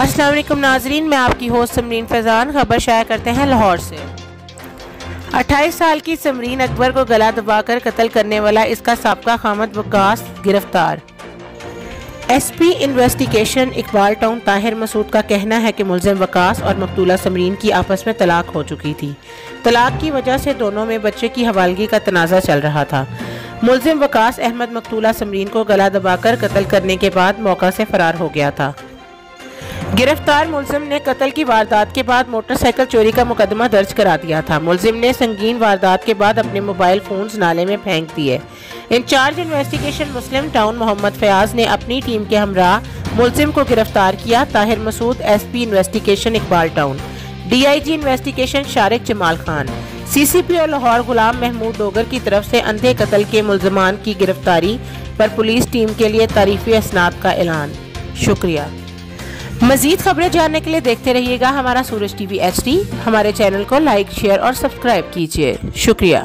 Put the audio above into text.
अस्सलाम वालेकुम नाजरीन, मैं आपकी होस्ट समरीन फैज़ान खबर शाया करते हैं लाहौर से। 28 साल की समरीन अकबर को गला दबाकर कत्ल करने वाला इसका साबका खामद वकास गिरफ्तार। SP investigation Iqbal town Tahir Masood का कहना है कि मुलजिम वकास और मकतूला समरीन की आपस में तलाक हो चुकी थी। तलाक की वजह से दोनों में बच्चे की हवालगी का तनाज़ा चल रहा था। मुलजिम वकास अहमद मकतूला समरीन को गला दबाकर कत्ल करने के बाद मौका से फरार हो गया था। गिरफ्तार मुलजिम ने कत्ल की वारदात के बाद मोटरसाइकिल चोरी का मुकदमा दर्ज करा दिया था। मुलजिम ने संगीन वारदात के बाद अपने मोबाइल फोन्स नाले में फेंक दिए। Incharge investigation Muslim town Mohammad Fayyaz ने अपनी टीम के हमराह मुलजिम को गिरफ्तार किया। Tahir Masood SP investigation Iqbal town, DIG investigation Shariq Jamal Khan, CCP और लाहौर गुलाम महमूद डोगर की तरफ से अंधे कत्ल के मुलजमान की गिरफ्तारी पर पुलिस टीम के लिए तारीफी असनाद का ऐलान। शुक्रिया। मज़ीद खबरें जानने के लिए देखते रहिएगा हमारा सूरज TV HD। हमारे चैनल को लाइक, शेयर और सब्सक्राइब कीजिए। शुक्रिया।